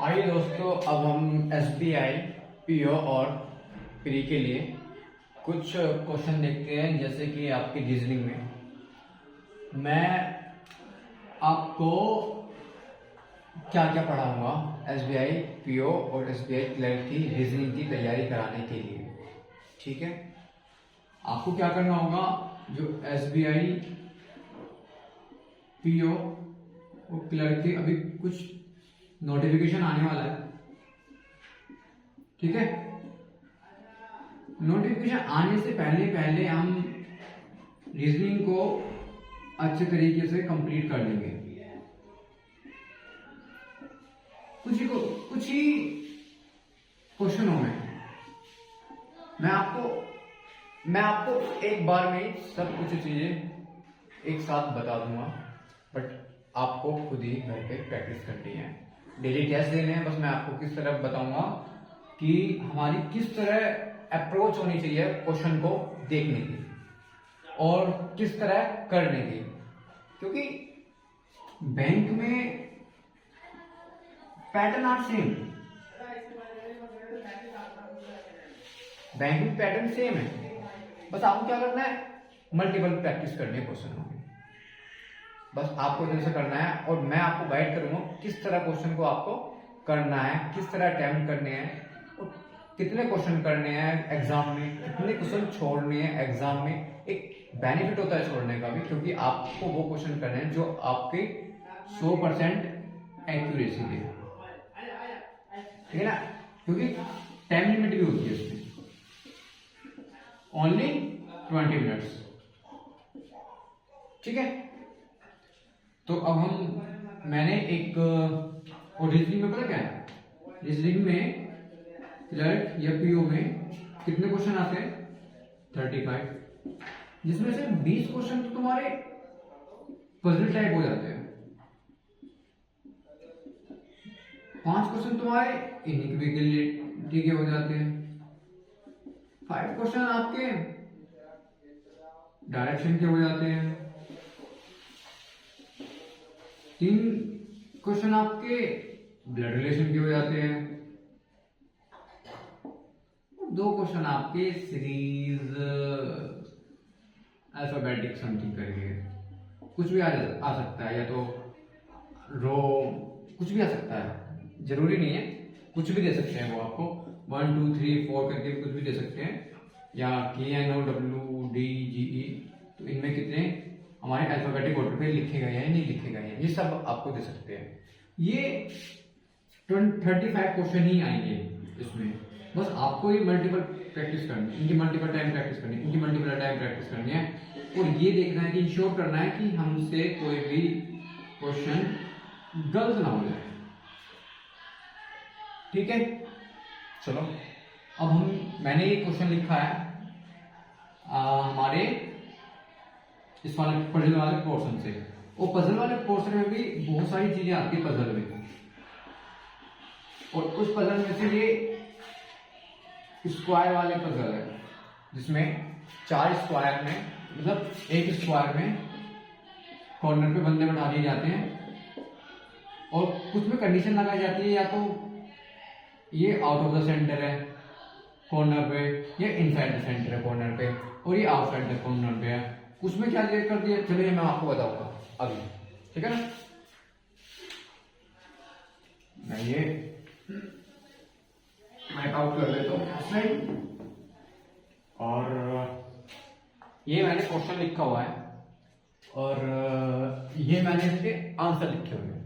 आइए दोस्तों, अब हम एसबीआई पीओ और प्री के लिए कुछ क्वेश्चन देखते हैं। जैसे कि आपकी रीजनिंग में मैं आपको क्या क्या पढ़ाऊंगा एसबीआई पीओ और एसबीआई क्लर्क की रीजनिंग की तैयारी कराने के लिए। ठीक है, आपको क्या करना होगा, जो एसबीआई पीओ और क्लर्क के अभी कुछ नोटिफिकेशन आने वाला है। ठीक है, नोटिफिकेशन आने से पहले पहले हम रीजनिंग को अच्छे तरीके से कंप्लीट कर लेंगे। कुछ ही क्वेश्चनों में मैं आपको एक बार में सब कुछ चीजें एक साथ बता दूंगा, बट आपको खुद ही घर पे प्रैक्टिस करनी है। डेली टेस्ट देने हैं। बस मैं आपको किस तरह बताऊंगा कि हमारी किस तरह अप्रोच होनी चाहिए क्वेश्चन को देखने की और किस तरह करने की। क्योंकि बैंक में पैटर्न आर सेम, बैंक में पैटर्न सेम है। बस आपको क्या करना है, मल्टीपल प्रैक्टिस करनी है क्वेश्चन में। बस आपको जैसे करना है और मैं आपको गाइड करूंगा किस तरह क्वेश्चन को आपको करना है, किस तरह अटेम्प्ट करने हैं और कितने क्वेश्चन करने हैं एग्जाम में, कितने क्वेश्चन छोड़ने हैं एग्जाम में। एक बेनिफिट होता है छोड़ने का भी, क्योंकि आपको वो क्वेश्चन करने हैं जो आपके 100% एक्यूरेसी दे। ठीक है ना, क्योंकि टाइम लिमिट भी होती है इसमें, ओनली 20 मिनट्स। ठीक है, तो अब मैंने एक और रीजनिंग में पता क्या है, रीजनिंग में क्लर्क या पीओ में कितने क्वेश्चन आते हैं 35, जिसमें से 20 क्वेश्चन तो तुम्हारे पजल टाइप हो जाते हैं, 5 क्वेश्चन तुम्हारे इनइक्वालिटी के हो जाते हैं, 5 क्वेश्चन आपके डायरेक्शन के हो जाते हैं, 3 क्वेश्चन आपके ब्लड रिलेशन के हो जाते हैं, 2 क्वेश्चन आपके सीरीज अल्फाबेटिक समथिंग करके कुछ भी आ सकता है, या तो रो कुछ भी आ सकता है, जरूरी नहीं है, कुछ भी दे सकते हैं वो आपको 1 2 3 4 करके कुछ भी दे सकते हैं, या KNOWDGE। तो इनमें कितने हमारे अल्फाबेटिक ऑर्डर पे लिखे गए हैं, नहीं लिखे गए हैं, ये सब आपको दे सकते हैं। ये 35 क्वेश्चन ही आएंगे इसमें। बस आपको ये मल्टीपल प्रैक्टिस करनी है, इनकी मल्टीपल टाइम प्रैक्टिस करनी है, इनकी मल्टीपल टाइम प्रैक्टिस करनी है, और ये देखना है कि इंश्योर करना है कि हमसे कोई भी क्वेश्चन गलत ना हो जाए। ठीक है, चलो अब मैंने ये क्वेश्चन लिखा है हमारे इस वाले पजल वाले पोर्शन से। वो पजल वाले पोर्शन में भी बहुत सारी चीजें आती है पजल में, और उस पजल में से ये स्क्वायर वाले पजल है, जिसमें 4 स्क्वायर में, मतलब एक स्क्वायर में कॉर्नर पे बंदे बैठा दिए जाते हैं और कुछ में कंडीशन लगाई जाती है, या तो ये आउट ऑफ द सेंटर है कॉर्नर पे, या इनसाइड द सेंटर है कॉर्नर पे, और ये आउटसाइड द कॉर्नर पे है। कुछ में क्या कर दिया, चलिए मैं आपको बताऊंगा अभी। ठीक है ना, मैं ये माइक आउट कर लेता हूँ, और ये मैंने क्वेश्चन लिखा हुआ है, और ये मैंने इसके आंसर लिखे हुए हैं,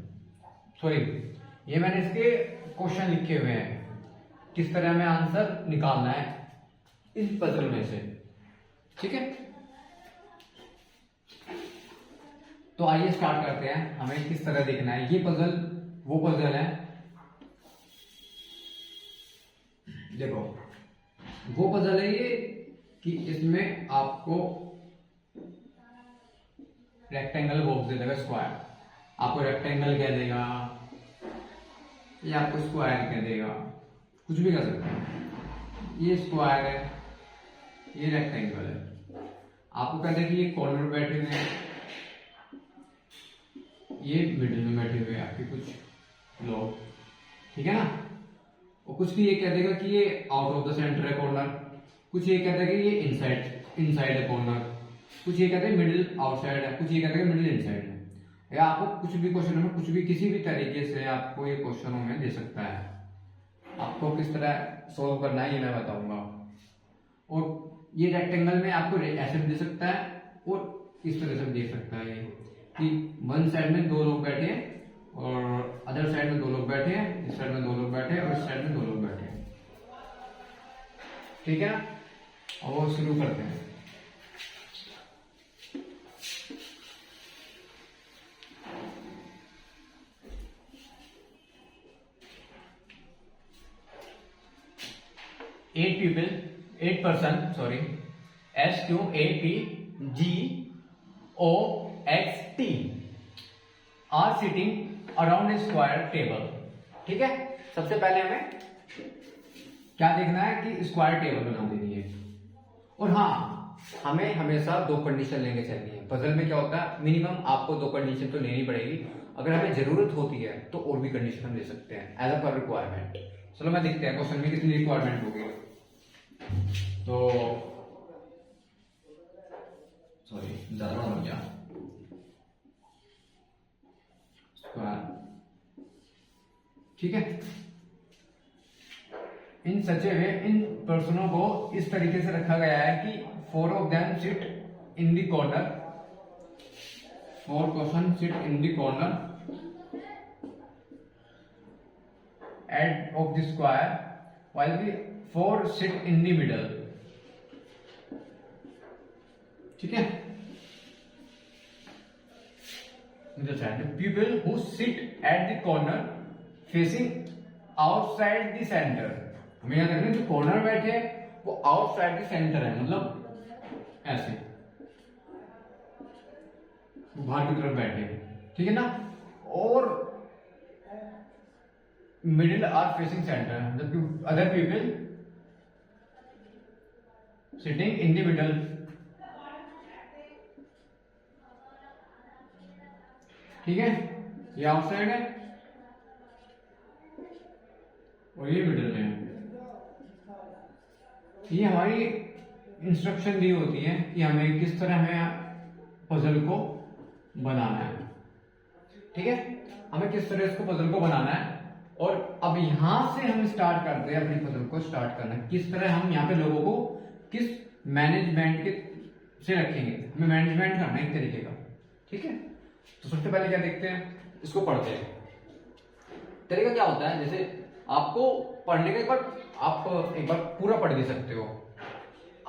सॉरी ये मैंने इसके क्वेश्चन लिखे हुए हैं, किस तरह में आंसर निकालना है इस पजल में से। ठीक है, तो आइए स्टार्ट करते हैं, हमें किस तरह देखना है। ये पजल वो पजल है, देखो वो पजल है ये, कि इसमें आपको रेक्टेंगल बॉक्स दे देगा, स्क्वायर आपको रेक्टेंगल कह देगा या आपको स्क्वायर कह देगा, कुछ भी कर सकते हैं। ये स्क्वायर है, ये रेक्टेंगल है, आपको कहते हैं कि ये कॉर्नर बैठे हुए हैं, ये मिडिल में बैठे हुए हैं आपके कुछ लोग, ठीक है ना। और कुछ भी ये कह देगा कि ये आउट ऑफ द सेंटर है कॉर्नर, कुछ ये कहता है कि ये इनसाइड इनसाइड है कॉर्नर, कुछ ये कहते हैं मिडिल आउटसाइड है, कुछ ये कहते हैं मिडिल इनसाइड है। या आपको कुछ भी क्वेश्चन में कुछ भी किसी भी तरीके से आपको ये क्वेश्चनों में दे सकता है। आपको किस तरह सोल्व करना है ये मैं बताऊंगा। और ये रेक्टेंगल में आपको ऐसे भी दे सकता है और इस तरह से भी दे सकता है कि वन साइड में दो लोग बैठे हैं और अदर साइड में दो लोग बैठे हैं, इस साइड में दो लोग बैठे हैं और इस साइड में दो लोग बैठे हैं। ठीक है ना। और वो शुरू करते हैं। Eight person sorry SQAPGOXT are sitting around a square table. ठीक है, सबसे पहले हमें क्या देखना है कि स्क्वायर टेबल बना देनी है। और हाँ, हमें हमेशा दो कंडीशन लेके चलनी है। पजल में क्या होता है, मिनिमम आपको दो कंडीशन तो लेनी पड़ेगी। अगर हमें जरूरत होती है तो और भी कंडीशन हम ले सकते हैं एज अ पर रिक्वायरमेंट। चलो मैं देखते हैं क्वेश्चन में कितनी रिक्वायरमेंट होगी। तो सॉरी ज्यादा हो गया स्क्वायर। ठीक है, इन सच ए वे इन पर्सनों को इस तरीके से रखा गया है कि 4 of them sit in the corner, 4 person sit in the corner edge of the square while the 4 sit in the middle। ठीक है, the people who sit at the corner facing outside the center। हमें याद रखना जो corner बैठे हैं वो outside the centre है, मतलब ऐसे बाहर की तरफ बैठे हैं। ठीक है ना। और मिडिल आर फेसिंग सेंटर, मतलब other people sitting in the middle. ठीक है, ये आउटसाइड है और ये मिडिल में है। ये हमारी इंस्ट्रक्शन दी होती है कि हमें किस तरह हमें पजल को बनाना है। ठीक है, हमें किस तरह इसको पजल को बनाना है। और अब यहां से हम स्टार्ट करते हैं अपनी पजल को स्टार्ट करना, किस तरह हम यहाँ पे लोगों को किस मैनेजमेंट के से रखेंगे। हमें मैनेजमेंट करना है एक तरीके का। ठीक है, तो सबसे पहले क्या देखते हैं, इसको पढ़ते हैं। तरीका क्या होता है, जैसे आपको पढ़ने के बाद आप एक बार पूरा पढ़ भी सकते हो।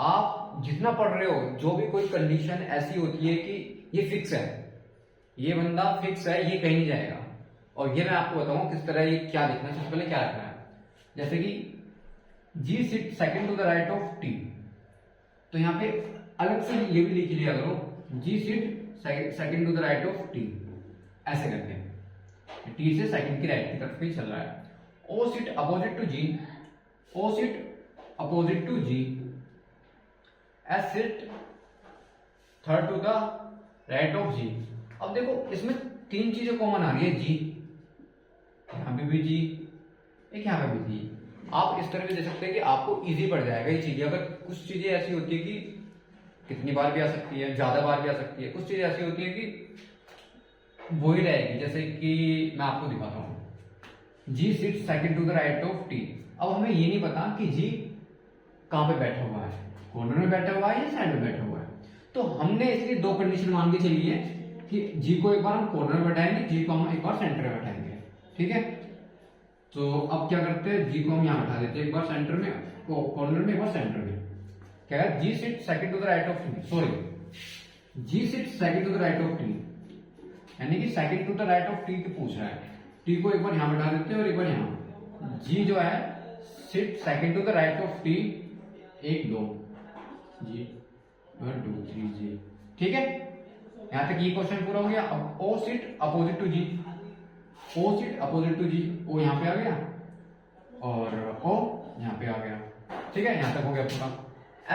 आप जितना पढ़ रहे हो, जो भी कोई कंडीशन ऐसी होती है कि ये फिक्स है, ये बंदा फिक्स है, ये कहीं नहीं जाएगा। और ये मैं आपको बताऊं किस तरह ये क्या देखना है। सबसे पहले क्या रखना है, जैसे कि G sit second to the right of T, तो यहाँ पे अलग से ये भी लिख लिया करो, G sit second to the right of T, ऐसे करके टी से सेकंड की राइट की तरफ ही चल रहा है। O sit opposite to G, O sit opposite to G, S sit third to the right of G. अब देखो इसमें तीन चीजें कॉमन आ रही है, जी यहां पे भी जी, एक यहां पे भी जी। आप इस तरह भी दे सकते हैं कि आपको इजी पड़ जाएगा ये चीजें। अगर कुछ चीजें ऐसी होती है कि कितनी बार भी आ सकती है, ज्यादा बार भी आ सकती है, कुछ चीजें ऐसी होती है कि वही रहेगी। जैसे कि मैं आपको दिखाता हूं, G sit second to the right of T. अब हमें ये नहीं पता कि जी कहां पे बैठा हुआ है, कॉर्नर में बैठा हुआ है या साइड में बैठा हुआ है। तो हमने इसलिए दो कंडीशन मान के चली है कि जी को एक बार हम कॉर्नर में बैठाएंगे, जी को हम एक बार सेंटर में बैठाएंगे। ठीक है, तो अब क्या करते हैं, जी को हम यहां बैठा देते हैं, एक बार सेंटर में, कॉर्नर में, एक बार सेंटर में। क्या है, G sit second to the right of T, sorry G sit second to the right of T, यानी कि second to the right of T पूछ रहा है। टी को एक बार यहां बैठा देते हैं और एक बार यहां। जी जो है sit second to the right of T, 1 2 G 1 2 3 G. ठीक है, यहां तक ये क्वेश्चन पूरा हो गया। अब O sit opposite to G, O sit opposite to G, O यहां पे आ गया और ओ यहां पे आ गया। ठीक है, यहां तक हो गया पूरा।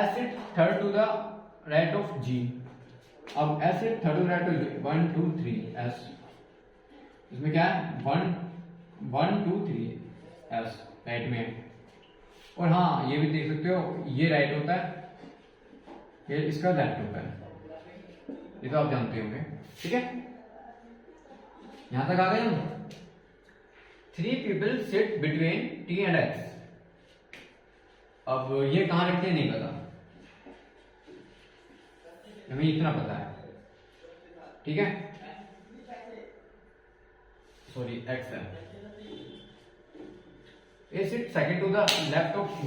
S sit third to the right of G, अब S sit third to the right of G, 1 2 3 S. इसमें क्या है, 1 1 2 3, एस राइट में है। और हाँ ये भी देख सकते हो, ये राइट होता है, ये इसका लेफ्ट होता है, ये तो आप जानते होंगे। ठीक है, यहां तक आ गए हम। 3 people sit between T and X। अब ये कहां रखते हैं नहीं पता, हमें इतना पता है। ठीक है, सॉरी X है। A sit second to the left of Q।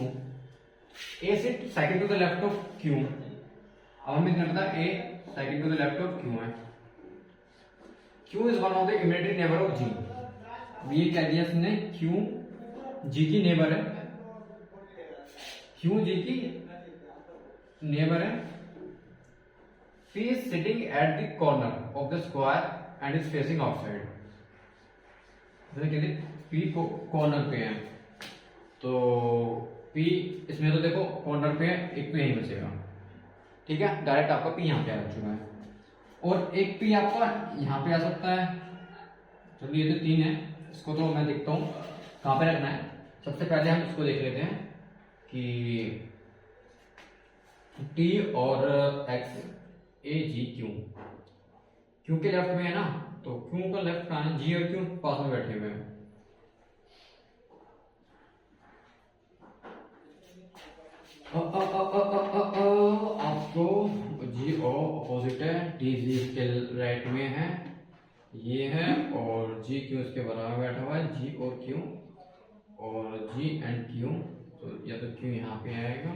A sit second to the left of Q। अब हमें इतना पता है A second to the left of Q है। Q is one of the immediate neighbor of G। ये कह दिया इसने Q G की नेबर है, Q G की नेबर है। P is sitting at the corner of the square and is facing outside। जैसे कहते P को कॉर्नर पे है, तो P इसमें तो देखो कॉर्नर पे है, एक P यहीं बचेगा। ठीक है, डायरेक्ट आपका P यहाँ पे आ चुका है, और एक P आपका यहाँ पे आ सकता है। चलिए ये तो 3 है, इसको तो मैं देखता हूँ कहाँ पे रखना है। सबसे पहले हम इसको देख लेते हैं कि T और X A G Q के लेफ्ट में है ना, तो Q का लेफ्ट कहाँ है, G और Q पास में बैठे हुए हैं। आपको G O अपोजिट है, T G इसके राइट में है, ये है, और G Q इसके बराबर बैठा हुआ है, G और Q, और G एंड Q, तो या तो Q यहाँ पे आएगा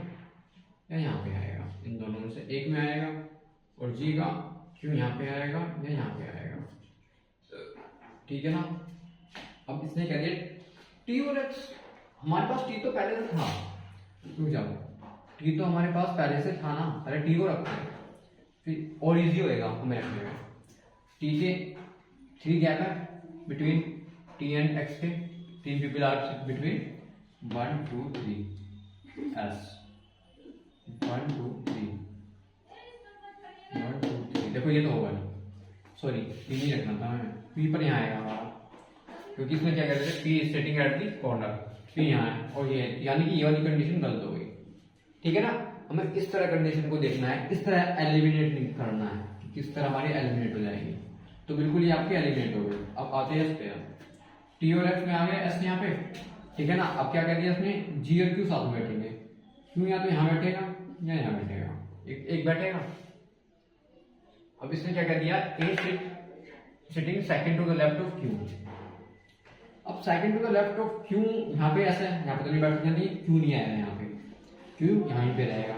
या यहाँ पे आएगा, इन दोनों में से एक में आएगा, और G का Q यहाँ पे आएगा या यहाँ पे आएगा। ठीक है ना। अब इसने कह दिया T और X, हमारे पास T तो पहले से था, रुक जाओ, T तो हमारे पास पहले से था ना, पहले T को रखते हैं, फिर और इजी होएगा हमें रखने में। T के 3 गैप है बिटवीन T एंड X के, 3 पीपल आर बिटवीन 1 2 3 S 1 2 3 1 2 3। देखो ये तो होगा नहीं, सॉरी P नहीं रखना था हमें, P पर यहाँ आएगा हमारा, क्योंकि इसमें क्या कहते हैं P setting at the corner, P यहाँ है और ये, यानी कि ये वाली कंडीशन गलत हो गई। ठीक है ना, हमें इस तरह कंडीशन को देखना है, इस तरह एलिमिनेट नहीं करना है कि किस तरह हमारी एलिमिनेट हो जाएगी। तो बिल्कुल ये आपकी एलिमिनेट हो गई। अब आते हैं इस पे, T और X में आ गया S यहाँ पे। ठीक है ना, अब क्या कह दिया इसने, G और Q साथ में बैठेंगे, Q या तो यहाँ बैठेगा या यहाँ बैठेगा, एक बैठेगा। अब इसने क्या कह दिया, A sitting second to the left of Q। अब second to the left of Q यहाँ पे ऐसे है, यहाँ पे तो नहीं बैठ जाती, Q नहीं आया यहाँ पे, Q यहाँ पे रहेगा।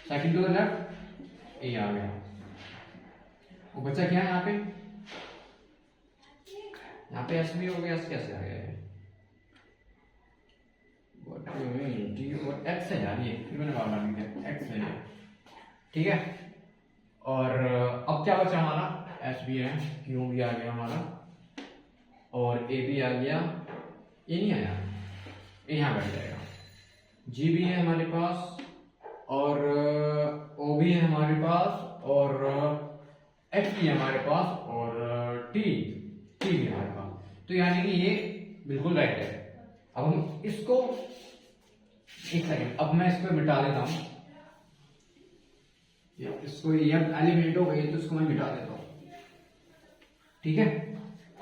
Second to the left A आ गया, वो बच्चा क्या है यहाँ पे, यहाँ पे S भी हो गया, S कैसे आ गया है, T और X है यार, ये फिर मैंने बार बार लिखा X है। ठीक है, और अब क्या बचा हमारा, S भी है, Q भी आ गया हमारा, और A भी आ गया, A नहीं आया, A यहाँ बैठ जाएगा, G भी है हमारे पास, और O भी है हमारे पास, और H भी है हमारे पास, और T भी है हमारे पास। तो यानी कि ये बिल्कुल राइट है। अब हम इसको, एक सेकंड, अब मैं इसको मिटा देता हूं, इसको ये एलिमिनेट हो गई तो इसको मैं मिटा देता हूं। ठीक है,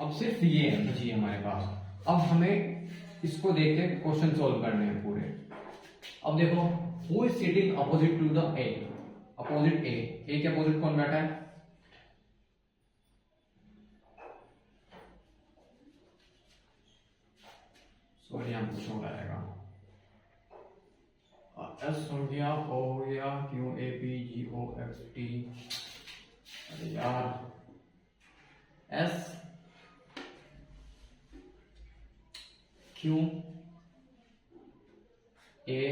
अब सिर्फ ये है बची हमारे पास। अब हमें इसको देख के क्वेश्चन सॉल्व करने हैं पूरे। अब देखो, who is sitting opposite to the A, opposite A के अपोजिट कौन बैठा है, सॉरी यहाँ कुछ हो जाएगा, S हो गया, O हो गया, Q A P G O X T, अरे यार S Q A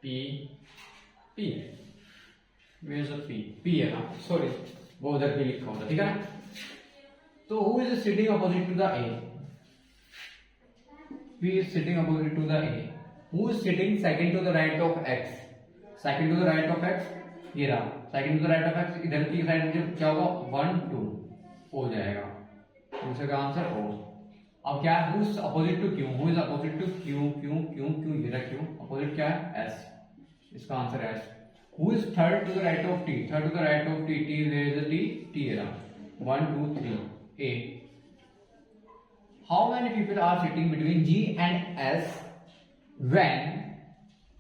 P P, Where's the P है ना, सॉरी वो उधर भी लिखा होता। ठीक है ना, तो who is sitting opposite to the A, P is sitting opposite to the A. Who is sitting second to the right of X? Second to the right of X, ये रहा second to the right of X, इधर की side में क्या होगा, 1 2 हो जाएगा, दूसरे का आंसर O। अब क्या है, who is opposite to Q, who is opposite to Q, Q Q Q, ये रहा क्यू, अपोजिट क्या है एस, इसका आंसर है S. Who is third to the right of T, third to the right of T, T there is a T, T है ना, 1 2 3 A. How many people are sitting between G and S when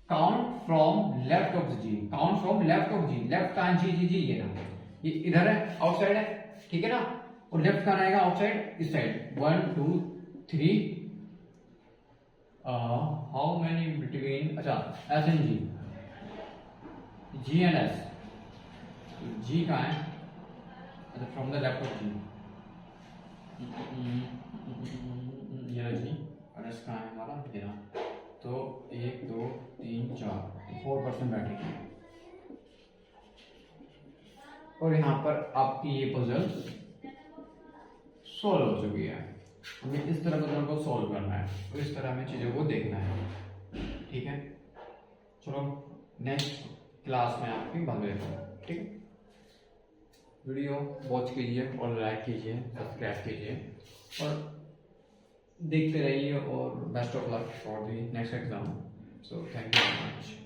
count from left of G, count from left of G, left का G जी जी ये ना, ये इधर है outside है, ठीक है ना, और लेफ्ट का रहेगा आउटसाइड इस साइड, 1 2 3। हाउ मेनी बिटवीन, अच्छा S and G, G and S, G कहाँ है, अच्छा from the left of G, ये जी, और एस कहाँ है हमारा, ये ना, तो 1 2 3 4 4% बैटरी, और यहाँ पर आपकी ये पजल सॉल्व हो चुकी है। हमें इस तरह पजल को सॉल्व करना है और इस तरह हमें चीज़ों को देखना है, ठीक है। चलो नेक्स्ट क्लास में आपकी भाग लेता हूँ, ठीक है। वीडियो वॉच कीजिए और लाइक कीजिए, सब्सक्राइब कीजिए और देखते रहिए, और best of luck for the next exam. So thank you very much.